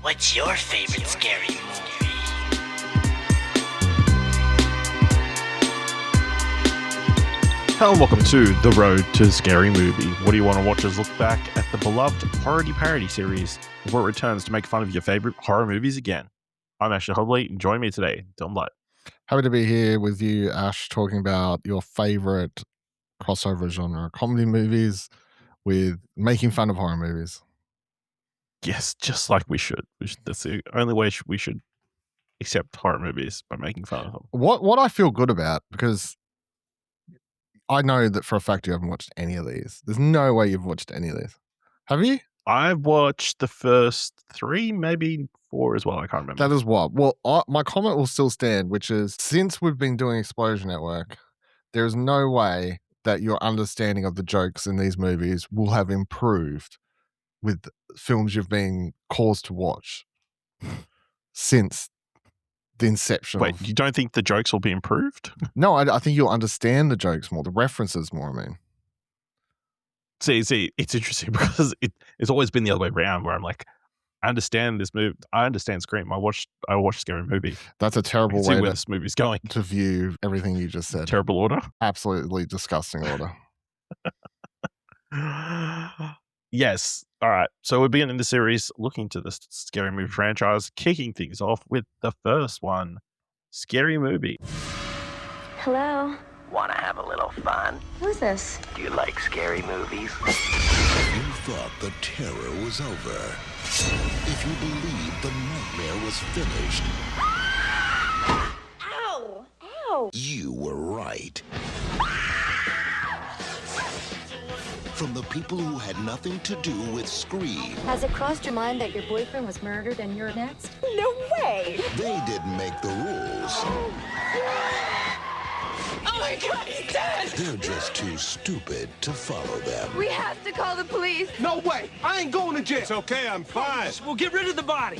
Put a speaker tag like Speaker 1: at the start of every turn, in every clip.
Speaker 1: What's your favorite scary movie?
Speaker 2: Hello and welcome to The Road to Scary Movie. What do you want to watch us look back at the beloved parody series before it returns to make fun of your favorite horror movies again. I'm Ashley Hobley. Join me today, Dylan Blight.
Speaker 3: Happy to be here with you, Ash, talking about your favorite crossover genre comedy movies with making fun of horror movies.
Speaker 2: Yes, just like we should. That's the only way we should accept horror movies, by making fun of them.
Speaker 3: What I feel good about, because I know that for a fact you haven't watched any of these. There's no way you've watched any of these. Have you?
Speaker 2: I've watched the first 3, maybe 4 as well. I can't remember.
Speaker 3: That is what. Well, my comment will still stand, which is since we've been doing Explosion Network, there is no way that your understanding of the jokes in these movies will have improved with films you've been caused to watch since the inception.
Speaker 2: Wait, you don't think the jokes will be improved?
Speaker 3: No, I think you'll understand the jokes more, the references more, I mean.
Speaker 2: See, it's interesting because it's always been the other way around where I'm like, I understand this movie. I understand Scream. I watched Scary Movie.
Speaker 3: That's a terrible
Speaker 2: way
Speaker 3: way
Speaker 2: this movie's going
Speaker 3: to view everything you just said.
Speaker 2: Terrible order?
Speaker 3: Absolutely disgusting order.
Speaker 2: Yes. All right. So we're beginning the series looking to the Scary Movie franchise, kicking things off with the first one, Scary Movie.
Speaker 4: Hello.
Speaker 1: Wanna have a little fun?
Speaker 4: Who's this?
Speaker 1: Do you like scary movies?
Speaker 5: You thought the terror was over. If you believed the nightmare was finished,
Speaker 4: Ow! Ow!
Speaker 5: you were right. From the people who had nothing to do with Scream,
Speaker 6: Has it crossed your mind that your boyfriend was murdered and you're next?
Speaker 4: No way!
Speaker 5: they didn't make the rules.
Speaker 4: Oh my God, he's dead!
Speaker 5: They're just too stupid to follow them.
Speaker 4: We have to call the police.
Speaker 7: No way! I ain't going to jail. It's okay, I'm fine.
Speaker 1: We'll get rid of the body.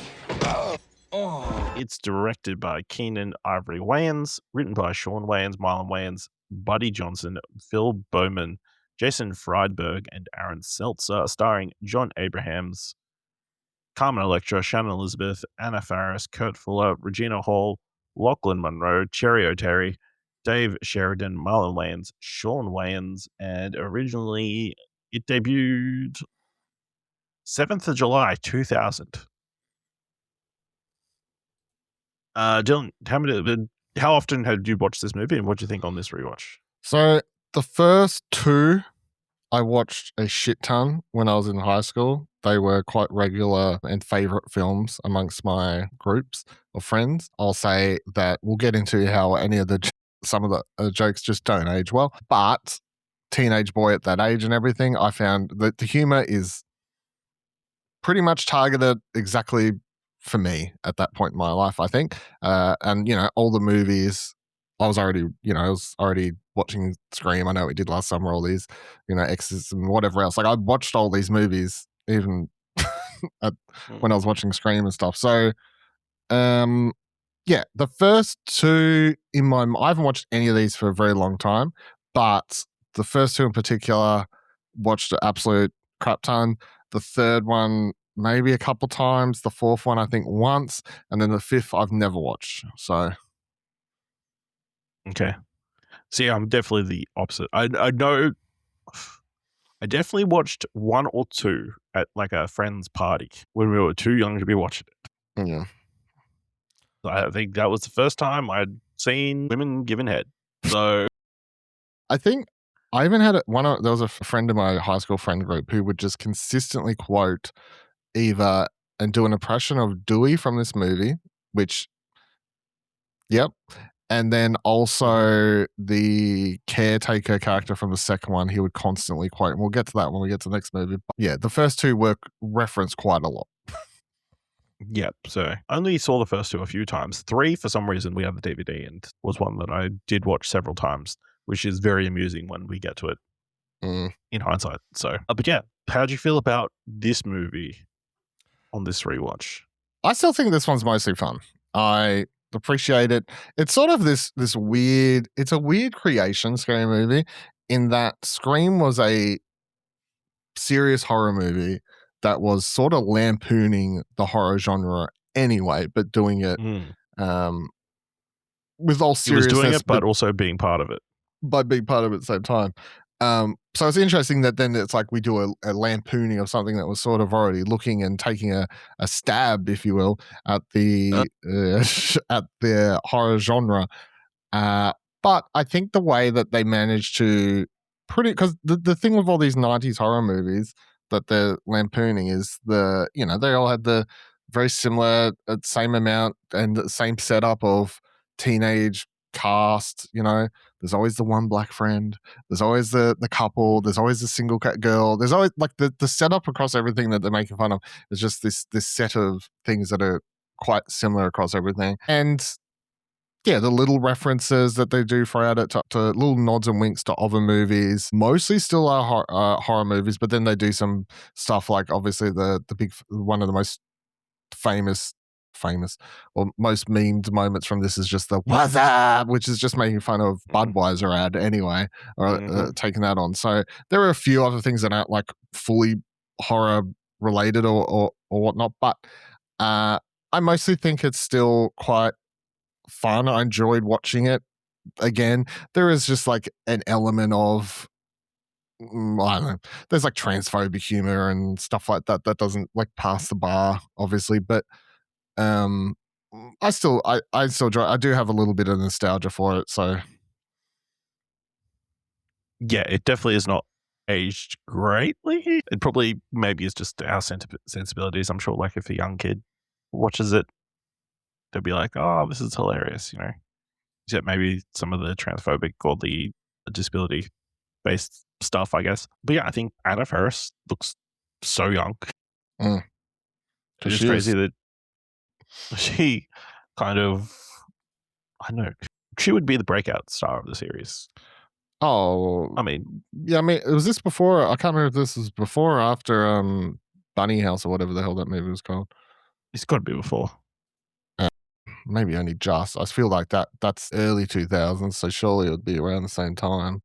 Speaker 2: It's directed by Keenan Ivory Wayans, written by Shawn Wayans, Marlon Wayans, Buddy Johnson, Phil Beauman, Jason Friedberg, and Aaron Seltzer, starring John Abrahams, Carmen Electra, Shannon Elizabeth, Anna Faris, Kurt Fuller, Regina Hall, Lochlyn Munro, Cheri Oteri, Dave Sheridan, Marlon Wayans, Shawn Wayans, and originally it debuted 7th of July, 2000. Dylan, how often have you watched this movie and what do you think on this rewatch?
Speaker 3: So the first 2 I watched a shit ton when I was in high school. They were quite regular and favorite films amongst my groups of friends. I'll say that we'll get into how some of the jokes just don't age well. But teenage boy at that age and everything, I found that the humor is pretty much targeted exactly for me at that point in my life, I think. And, all the movies, I was already watching Scream. I know we did last summer, all these, Exorcism, whatever else. Like, I watched all these movies even when I was watching Scream and stuff. So, yeah, the first 2 I haven't watched any of these for a very long time, but the first 2 in particular, watched an absolute crap ton. The third one, maybe a couple times. The fourth one, I think once. And then the fifth, I've never watched. So.
Speaker 2: Okay. See, I'm definitely the opposite. I know I definitely watched 1 or 2 at like a friend's party when we were too young to be watching it.
Speaker 3: Yeah.
Speaker 2: I think that was the first time I'd seen women giving head. So
Speaker 3: I think I even had there was a friend in my high school friend group who would just consistently quote Eva and do an impression of Dewey from this movie, which, yep. And then also the caretaker character from the second one, he would constantly quote. And we'll get to that when we get to the next movie. But yeah, the first 2 were referenced quite a lot.
Speaker 2: Yep. So I only saw the first 2 a few times. 3, for some reason, we have the DVD and was one that I did watch several times, which is very amusing when we get to it in hindsight. So, but yeah, how do you feel about this movie on this rewatch?
Speaker 3: I still think this one's mostly fun. I appreciate it. It's sort of this weird, it's a weird creation, Scary Movie, in that Scream was a serious horror movie that was sort of lampooning the horror genre anyway, but doing it with all
Speaker 2: He was
Speaker 3: seriousness,
Speaker 2: doing it, but also being part of it.
Speaker 3: by being part of it at the same time. So it's interesting that then it's like we do a lampooning of something that was sort of already looking and taking a stab, if you will, at the at the horror genre. But I think the way that they managed to because the thing with all these 90s horror movies that they're lampooning is they all had the very similar same amount and the same setup of teenage cast. There's always the one black friend, there's always the couple, there's always the single girl, there's always like the setup across everything that they're making fun of is just this set of things that are quite similar across everything. And yeah, the little references that they do throughout it to little nods and winks to other movies, mostly still are horror movies, but then they do some stuff like obviously the big one of the most famous or most memed moments from this is just the "What's up," which is just making fun of Budweiser ad anyway, or taking that on. So there are a few other things that aren't like fully horror related or whatnot, but I mostly think it's still quite fun. I enjoyed watching it. Again, there is just like an element of I don't know. There's like transphobic humor and stuff like that that doesn't like pass the bar, obviously. But I still enjoy. I do have a little bit of nostalgia for it. So
Speaker 2: yeah, it definitely is not aged greatly. It probably maybe is just our sensibilities. I'm sure, like if a young kid watches it, they'll be like, "Oh, this is hilarious," Except maybe some of the transphobic or the disability-based stuff, I guess. But yeah, I think Anna Faris looks so young. It's just crazy that she kind of, I don't know, she would be the breakout star of the series.
Speaker 3: Oh, was this before? I can't remember if this was before or after Bunny House or whatever the hell that movie was called.
Speaker 2: It's got to be before.
Speaker 3: Maybe only just. I feel like that's early 2000s, so surely it would be around the same time.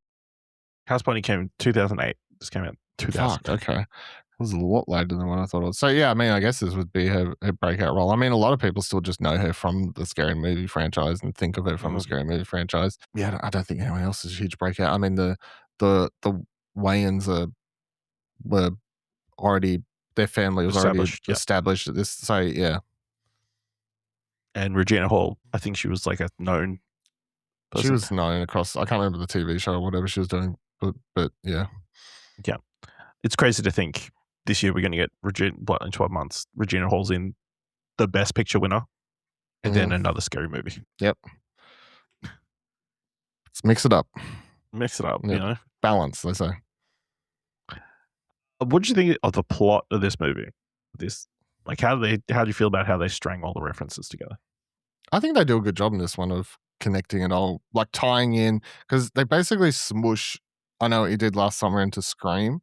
Speaker 2: House Bunny came in 2008. This came out in 2000.
Speaker 3: Fuck, okay. It was a lot later than what I thought it was. So yeah, I guess this would be her breakout role. A lot of people still just know her from the Scary Movie franchise and think of her from the Scary Movie franchise. Yeah, I don't think anyone else is a huge breakout. The Wayans were already, their family was already established at this. So yeah.
Speaker 2: And Regina Hall, I think she was like a known person.
Speaker 3: She was known across, I can't remember the TV show or whatever she was doing, but yeah.
Speaker 2: Yeah. It's crazy to think this year we're going to get Regina, in 12 months, Regina Hall's in the Best Picture winner and then another Scary Movie.
Speaker 3: Yep. Let's mix it up.
Speaker 2: Yep.
Speaker 3: Balance, they say.
Speaker 2: What do you think of the plot of this movie? How do you feel about how they string all the references together?
Speaker 3: I think they do a good job in this one of connecting it all, like tying in, because they basically smush I Know What You Did Last Summer into Scream,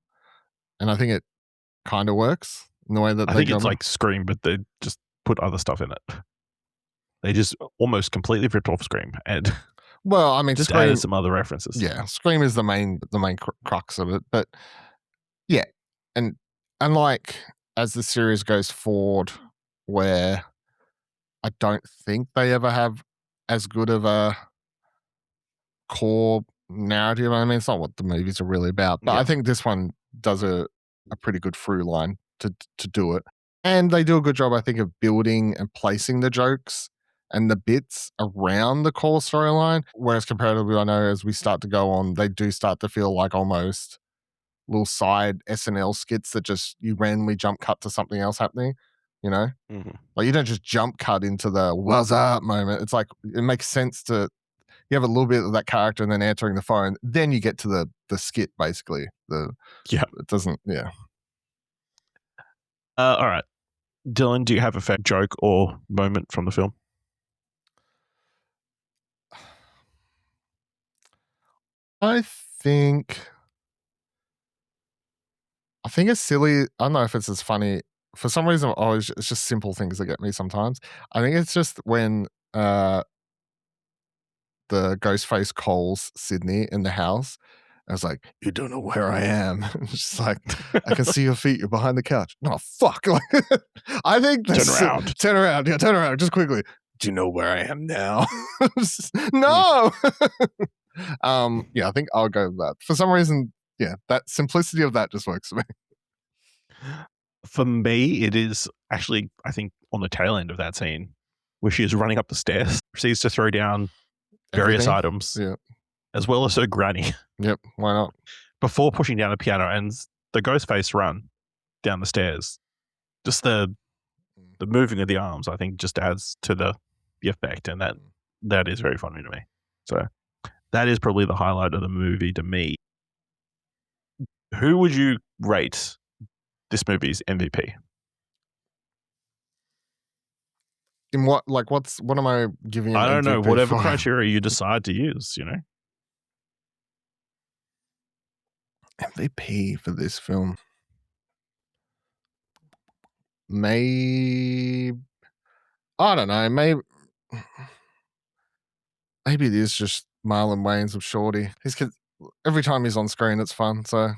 Speaker 3: and I think it kind of works in the way that
Speaker 2: I think it's like Scream, but they just put other stuff in it. They just almost completely ripped off Scream and just
Speaker 3: Scream,
Speaker 2: added some other references.
Speaker 3: Yeah, Scream is the main crux of it, but yeah, and unlike as the series goes forward, where I don't think they ever have as good of a core narrative. It's not what the movies are really about, but I think this one does a pretty good through line to do it. And they do a good job, I think, of building and placing the jokes and the bits around the core storyline. Whereas comparatively, I know as we start to go on, they do start to feel like almost little side SNL skits that just you randomly jump cut to something else happening, Like you don't just jump cut into the "what's up" moment. It's like it makes sense to you have a little bit of that character and then answering the phone, then you get to the skit basically. It doesn't.
Speaker 2: All right, Dylan, do you have a favorite joke or moment from the film?
Speaker 3: I think it's silly. I don't know if it's as funny. For some reason, it's just simple things that get me sometimes. I think it's just when the Ghostface calls Sydney in the house I was like, you don't know where I am. It's just like, I can see your feet. You're behind the couch. No, fuck. Like, I think
Speaker 2: Turn around.
Speaker 3: Turn around. Yeah, turn around. Just quickly. Do you know where I am now? No. Yeah, I think I'll go with that. For some reason, yeah, that simplicity of that just works for me.
Speaker 2: For me, it is actually, I think, on the tail end of that scene where she is running up the stairs, proceeds to throw down various
Speaker 3: Everything?
Speaker 2: items,
Speaker 3: Yeah.
Speaker 2: as well as her granny,
Speaker 3: Yep. Why not?
Speaker 2: before pushing down a piano and the ghost face run down the stairs. Just the moving of the arms, I think, just adds to the effect, and that is very funny to me. So that is probably the highlight of the movie to me. Who would you rate this movie's MVP?
Speaker 3: In what? Like, what am I giving?
Speaker 2: I don't know.
Speaker 3: MVP
Speaker 2: Whatever
Speaker 3: for?
Speaker 2: criteria you decide to use,
Speaker 3: MVP for this film. Maybe, I don't know. Maybe it is just Marlon Wayans with Shorty. Every time he's on screen, it's fun. So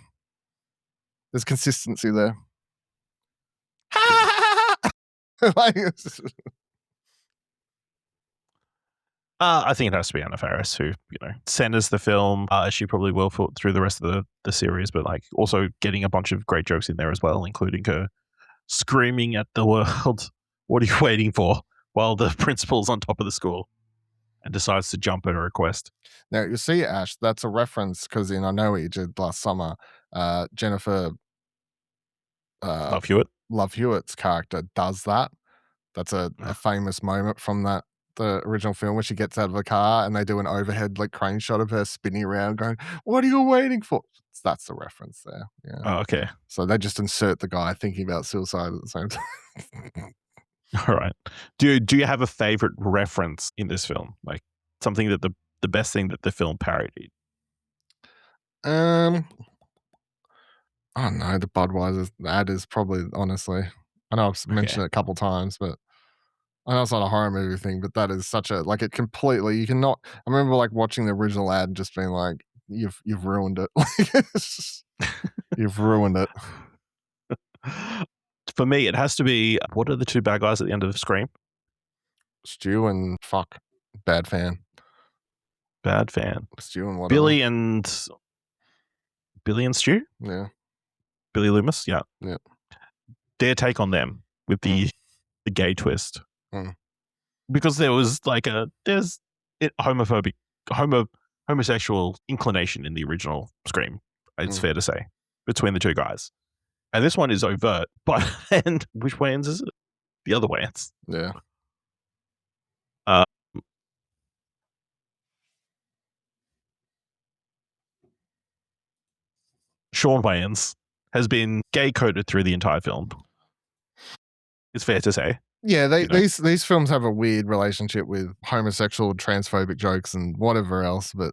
Speaker 3: there's consistency there. Like,
Speaker 2: I think it has to be Anna Faris, who centers the film. She probably will through the rest of the series, but like also getting a bunch of great jokes in there as well, including her screaming at the world, "What are you waiting for?" while the principal's on top of the school and decides to jump at a request.
Speaker 3: Now, you see, Ash, that's a reference because in I Know What You Did Last Summer, Jennifer
Speaker 2: Love Hewitt.
Speaker 3: Love Hewitt's character does that. That's a famous moment from the original film where she gets out of the car and they do an overhead like crane shot of her spinning around going, "What are you waiting for?" That's the reference there. Yeah.
Speaker 2: Oh, okay.
Speaker 3: So they just insert the guy thinking about suicide at the same time.
Speaker 2: All right. Do you have a favorite reference in this film? Like something that the best thing that the film parodied?
Speaker 3: I don't know. The Budweiser ad is probably, honestly, I know I've mentioned it a couple times, but I know it's not a horror movie thing, but that is such a, like, it completely, you cannot, I remember like watching the original ad and just being like, you've ruined it. You've ruined it.
Speaker 2: For me, it has to be, what are the two bad guys at the end of Scream?
Speaker 3: Stu and Bad Fan.
Speaker 2: Bad Fan.
Speaker 3: Stu and whatever.
Speaker 2: Billy and Stu?
Speaker 3: Yeah.
Speaker 2: Billy Loomis? Yeah.
Speaker 3: Yeah.
Speaker 2: Their take on them with the gay twist. Because there was like there's homosexual inclination in the original Scream, it's fair to say, between the two guys. And this one is overt, but and which Wayans is it? The other Wayans.
Speaker 3: Yeah.
Speaker 2: Shawn Wayans has been gay coded through the entire film. It's fair to say.
Speaker 3: Yeah, these films have a weird relationship with homosexual, transphobic jokes and whatever else, but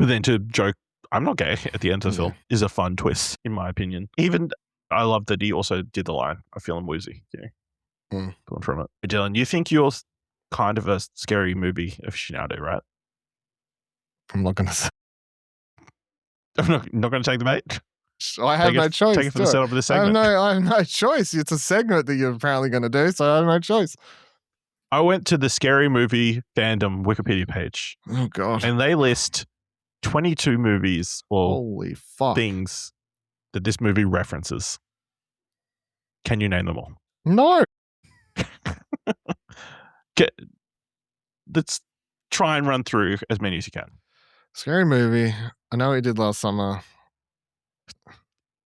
Speaker 2: then to joke, "I'm not gay" at the end of the film is a fun twist, in my opinion. Even I love that he also did the line, "I feel I'm woozy." Pulling from it. Dylan, you think you're kind of a scary movie aficionado, right?
Speaker 3: I'm not going to say.
Speaker 2: I'm not going to take the bait.
Speaker 3: I have no choice.
Speaker 2: Take it for the setup of this segment.
Speaker 3: I have no choice. It's a segment that you're apparently going to do, so I have no choice.
Speaker 2: I went to the Scary Movie fandom Wikipedia page.
Speaker 3: Oh, God.
Speaker 2: And they list 22 movies or
Speaker 3: holy fuck
Speaker 2: things that this movie references. Can you name them all?
Speaker 3: No.
Speaker 2: Let's try and run through as many as you can.
Speaker 3: Scary Movie. I Know What You Did Last Summer.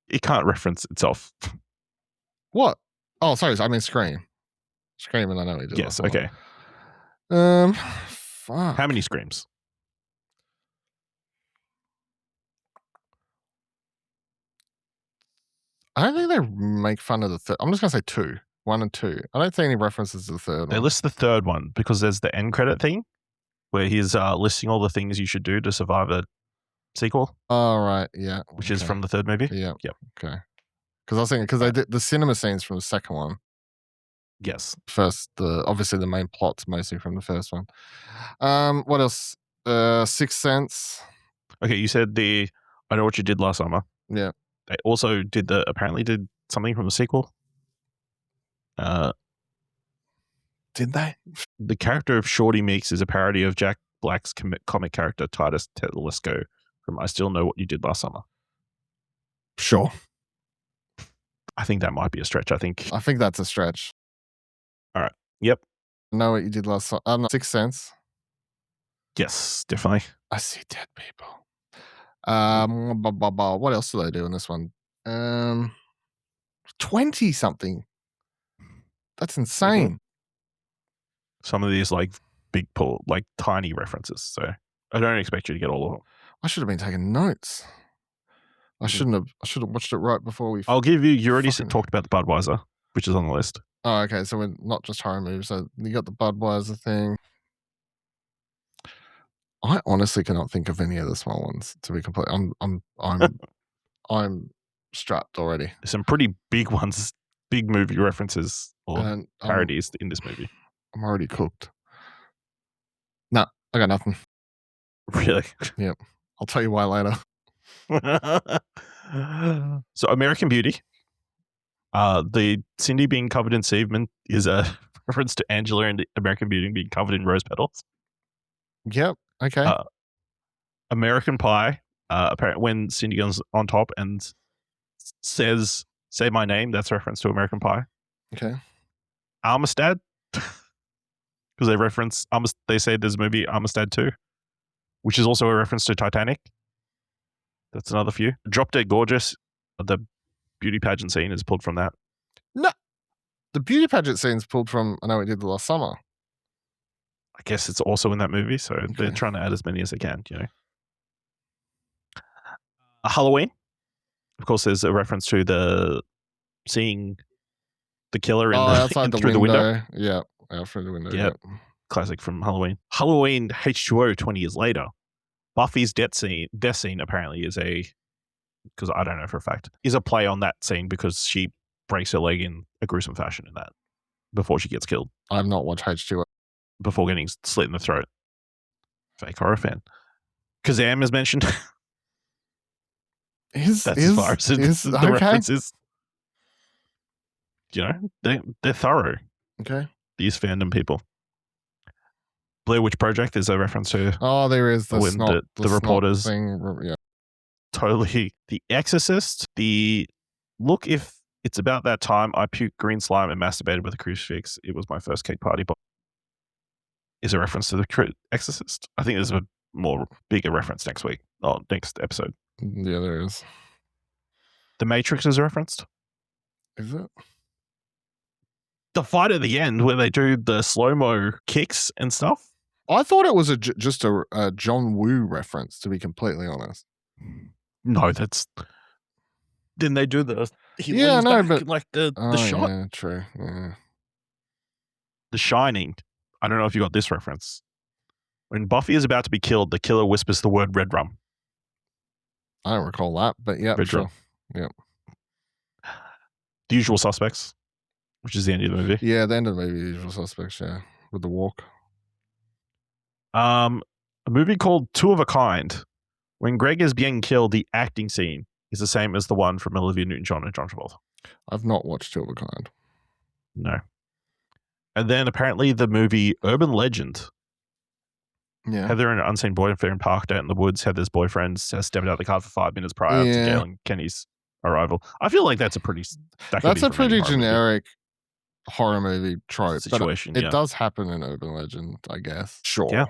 Speaker 2: It can't reference itself.
Speaker 3: What? Oh, sorry. I mean Scream. Scream and I Know What You Did Last Summer.
Speaker 2: Okay.
Speaker 3: Fuck.
Speaker 2: How many Screams?
Speaker 3: I don't think they make fun of the third. I'm just going to say 2. 1 and 2. I don't see any references to the third one.
Speaker 2: They list the third one because there's the end credit thing where he's listing all the things you should do to survive a sequel.
Speaker 3: Oh, right. Yeah.
Speaker 2: Which is from the third movie.
Speaker 3: Yeah.
Speaker 2: Yep.
Speaker 3: Okay. Because I was thinking, because they did the cinema scenes from the second one.
Speaker 2: Yes.
Speaker 3: First, obviously the main plot's mostly from the first one. What else? Sixth Sense.
Speaker 2: Okay, you said the I Know What You Did Last Summer.
Speaker 3: Yeah.
Speaker 2: They also apparently did something from the sequel.
Speaker 3: Did they?
Speaker 2: The character of Shorty Meeks is a parody of Jack Black's comic character Titus Telesco from I Still Know What You Did Last Summer.
Speaker 3: Sure.
Speaker 2: I think that might be a stretch. I think
Speaker 3: that's a stretch.
Speaker 2: All right. Yep.
Speaker 3: Know What You Did Last Summer. No, Sixth Sense.
Speaker 2: Yes, definitely.
Speaker 3: I see dead people. What else do they do in this one? 20 something. That's insane.
Speaker 2: Some of these like tiny references. So I don't expect you to get all of them.
Speaker 3: I should have been taking notes. I shouldn't have. I should have watched it right before we.
Speaker 2: I'll give you. You already talked about the Budweiser, which is on the list.
Speaker 3: Oh, okay. So we're not just horror movies. So you got the Budweiser thing. I honestly cannot think of any of the small ones. To be complete, I'm strapped already.
Speaker 2: There's some pretty big ones, big movie references or parodies in this movie.
Speaker 3: I'm already cooked. No, I got nothing.
Speaker 2: Really?
Speaker 3: Yep. I'll tell you why later.
Speaker 2: So American Beauty. The Cindy being covered in semen is a reference to Angela and American Beauty being covered in rose petals.
Speaker 3: Yep. Okay.
Speaker 2: American Pie. Apparently, when Cindy goes on top and says "Say my name," that's a reference to American Pie.
Speaker 3: Okay.
Speaker 2: Armistead, because they reference they say there's a movie Armistead 2, which is also a reference to Titanic. That's another few. Drop Dead Gorgeous, the beauty pageant scene is pulled from that.
Speaker 3: No, the beauty pageant scene's pulled from I Know What You Did Last Summer.
Speaker 2: I guess it's also in that movie, so they're trying to add as many as they can, you know. Halloween, of course, there's a reference to the seeing the killer in
Speaker 3: outside
Speaker 2: through the window.
Speaker 3: Yeah, out through the window.
Speaker 2: Yep. Classic from Halloween. Halloween H2O 20 years later. Buffy's death scene apparently is because I don't know for a fact, is a play on that scene because she breaks her leg in a gruesome fashion in that before she gets killed.
Speaker 3: I've not watched H2O.
Speaker 2: Before getting slit in the throat. Fake horror fan. Kazam is mentioned. That's as far as the reference is. You know, they're thorough.
Speaker 3: Okay.
Speaker 2: These fandom people. Blair Witch Project is a reference to.
Speaker 3: Oh, there is the snot,
Speaker 2: the reporters
Speaker 3: thing. Yeah.
Speaker 2: Totally. The Exorcist. Look, if it's about that time I puked green slime and masturbated with a crucifix. It was my first cake party. But is a reference to the Exorcist. I think there's a more bigger reference next episode.
Speaker 3: Yeah, there is.
Speaker 2: The Matrix is referenced.
Speaker 3: Is it?
Speaker 2: The fight at the end where they do the slow-mo kicks and stuff.
Speaker 3: I thought it was just a John Woo reference, to be completely honest.
Speaker 2: No, that's... Then they do the...
Speaker 3: but...
Speaker 2: Like the shot.
Speaker 3: Yeah, true. Yeah.
Speaker 2: The Shining. I don't know if you got this reference. When Buffy is about to be killed, the killer whispers the word red rum.
Speaker 3: I don't recall that, but yeah, sure. Yeah.
Speaker 2: The Usual Suspects, which is the end of the movie.
Speaker 3: Yeah, the end of the movie, The Usual Suspects, yeah. With the walk.
Speaker 2: A movie called Two of a Kind. When Greg is being killed, the acting scene is the same as the one from Olivia Newton-John and John Travolta.
Speaker 3: I've not watched Two of a Kind.
Speaker 2: No. And then apparently the movie Urban Legend.
Speaker 3: Yeah.
Speaker 2: Heather and an unseen boyfriend parked out in the woods. Heather's boyfriend has stepped out of the car for 5 minutes prior to Gail and Kenny's arrival. I feel like that's a pretty...
Speaker 3: That's a pretty generic horror movie trope.
Speaker 2: Situation,
Speaker 3: but it does happen in Urban Legend, I guess. Sure.
Speaker 2: Yeah.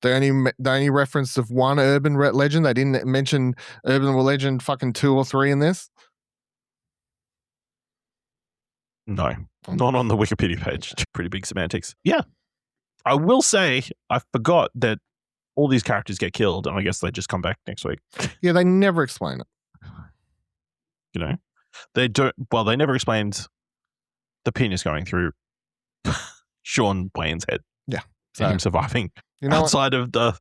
Speaker 3: They only referenced of one urban legend. They didn't mention Urban Legend fucking 2 or 3 in this.
Speaker 2: No, not on the Wikipedia page. Pretty big semantics. Yeah. I will say, I forgot that all these characters get killed, and I guess they just come back next week.
Speaker 3: Yeah, they never explain it.
Speaker 2: You know? They don't... Well, they never explained the penis going through Shawn Wayans' head.
Speaker 3: Yeah.
Speaker 2: And him surviving.
Speaker 3: You know
Speaker 2: outside of the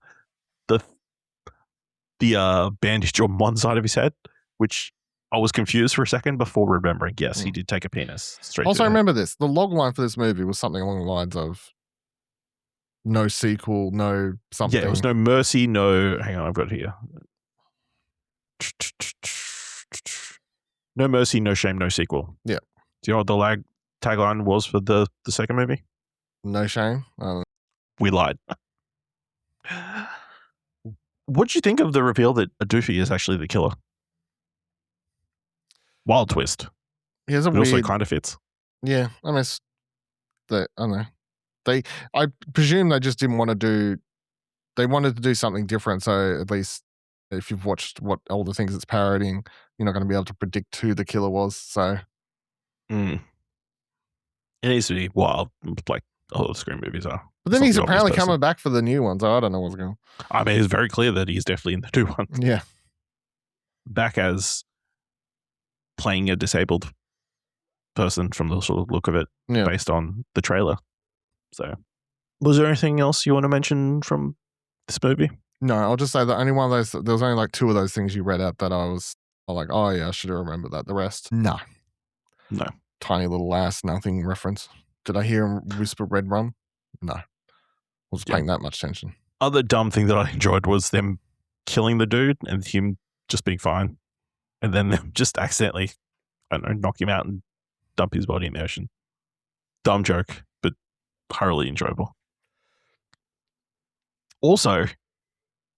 Speaker 2: bandage on one side of his head, which I was confused for a second before remembering. Yes, he did take a penis straight.
Speaker 3: Also, remember this: the log line for this movie was something along the lines of "no sequel, no something."
Speaker 2: Yeah, it was no mercy, no. Hang on, I've got it here. No mercy, no shame, no sequel.
Speaker 3: Yeah.
Speaker 2: Do you know what the tagline was for the second movie?
Speaker 3: No shame.
Speaker 2: We lied. What do you think of the reveal that a doofy is actually the killer? Wild twist.
Speaker 3: He has a
Speaker 2: It also
Speaker 3: weird.
Speaker 2: kind of fits.
Speaker 3: Yeah, I mean, I don't know. I presume they just didn't want to do. They wanted to do something different. So at least if you've watched all the things it's parodying, you're not going to be able to predict who the killer was. So
Speaker 2: It needs to be wild, like all the Scream movies are.
Speaker 3: but then
Speaker 2: It's
Speaker 3: he's
Speaker 2: not the obvious
Speaker 3: apparently
Speaker 2: person.
Speaker 3: coming back for the new one. So I don't know what's going on.
Speaker 2: I mean, it's very clear that he's definitely in the new one.
Speaker 3: Yeah.
Speaker 2: Back as playing a disabled person from the sort of look of it,
Speaker 3: Yeah.
Speaker 2: based on the trailer. So, was there anything else you want to mention from this movie?
Speaker 3: No, I'll just say that only one of those. There was only like 2 of those things you read out that I was like, oh yeah, I should have remembered that. The rest, no. Tiny little ass, nothing reference. Did I hear him whisper red rum? No. I was paying that much attention.
Speaker 2: Other dumb thing that I enjoyed was them killing the dude and him just being fine, and then them just accidentally, I don't know, knock him out and dump his body in the ocean. Dumb joke, but thoroughly enjoyable. Also,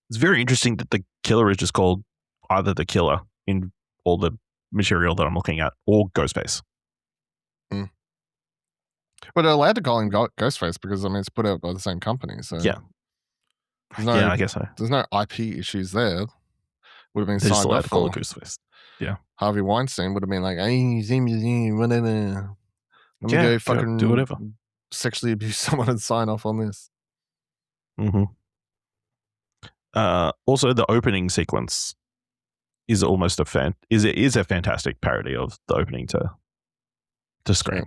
Speaker 2: it's very interesting that the killer is just called either the killer in all the material that I'm looking at, or Ghostface.
Speaker 3: But they're allowed to call him Ghostface because I mean it's put out by the same company. So
Speaker 2: Yeah.
Speaker 3: there's no,
Speaker 2: Yeah, I guess so.
Speaker 3: there's no IP issues there. Would have been
Speaker 2: They're just
Speaker 3: signed
Speaker 2: allowed
Speaker 3: up
Speaker 2: to call
Speaker 3: for.
Speaker 2: it Ghostface.
Speaker 3: Harvey Weinstein would have been like, hey, whatever. Let me
Speaker 2: Yeah,
Speaker 3: go fucking
Speaker 2: do whatever.
Speaker 3: sexually abuse someone and sign off on this.
Speaker 2: Also, the opening sequence is almost a fantastic parody of the opening to Scream,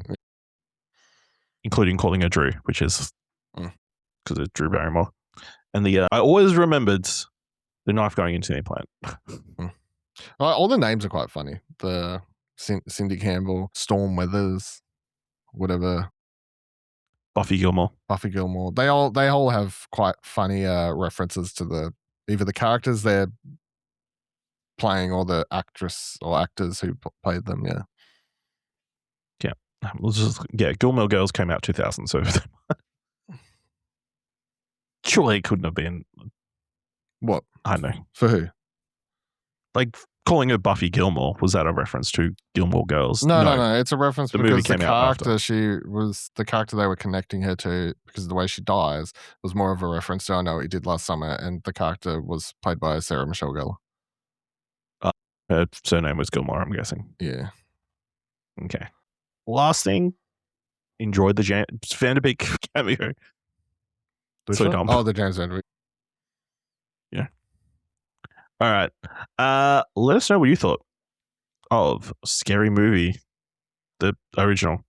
Speaker 2: including calling her Drew, which is because it's Drew Barrymore. And I always remembered the knife going into the implant.
Speaker 3: All the names are quite funny. The Cindy Campbell, Storm Weathers, whatever.
Speaker 2: Buffy Gilmore.
Speaker 3: They all have quite funny references to either the characters they're playing or the actress or actors who played them. Yeah.
Speaker 2: Gilmore Girls came out 2000, so surely it couldn't have been.
Speaker 3: What?
Speaker 2: I don't know.
Speaker 3: For who?
Speaker 2: Like calling her Buffy Gilmore, was that a reference to Gilmore Girls?
Speaker 3: No. It's a reference
Speaker 2: The movie
Speaker 3: because the
Speaker 2: came out after.
Speaker 3: character they were connecting her to because of the way she dies was more of a reference to I Know What You Did Last Summer, and the character was played by Sarah Michelle Gellar.
Speaker 2: Her surname was Gilmore, I'm guessing.
Speaker 3: Yeah.
Speaker 2: Okay. Last thing, enjoyed the James Van Der Beek cameo.
Speaker 3: Which
Speaker 2: So
Speaker 3: one?
Speaker 2: dumb.
Speaker 3: Oh, the James Van Der Beek.
Speaker 2: All right. Let us know what you thought of Scary Movie, the original,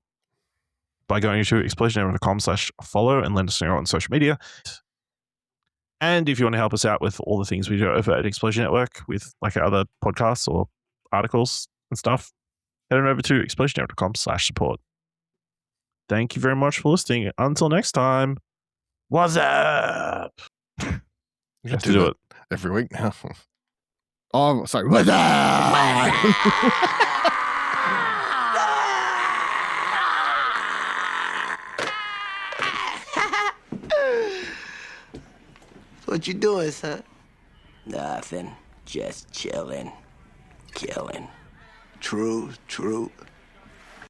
Speaker 2: by going to explosionhour.com/follow and let us know on social media. And if you want to help us out with all the things we do over at Explosion Network with like our other podcasts or articles and stuff, head on over to explosionhour.com/support. Thank you very much for listening. Until next time, what's up?
Speaker 3: You
Speaker 2: have to do it
Speaker 3: every week now. Oh, sorry. What's up?
Speaker 1: What you doing, son? Nothing. Just chilling. Killing. True.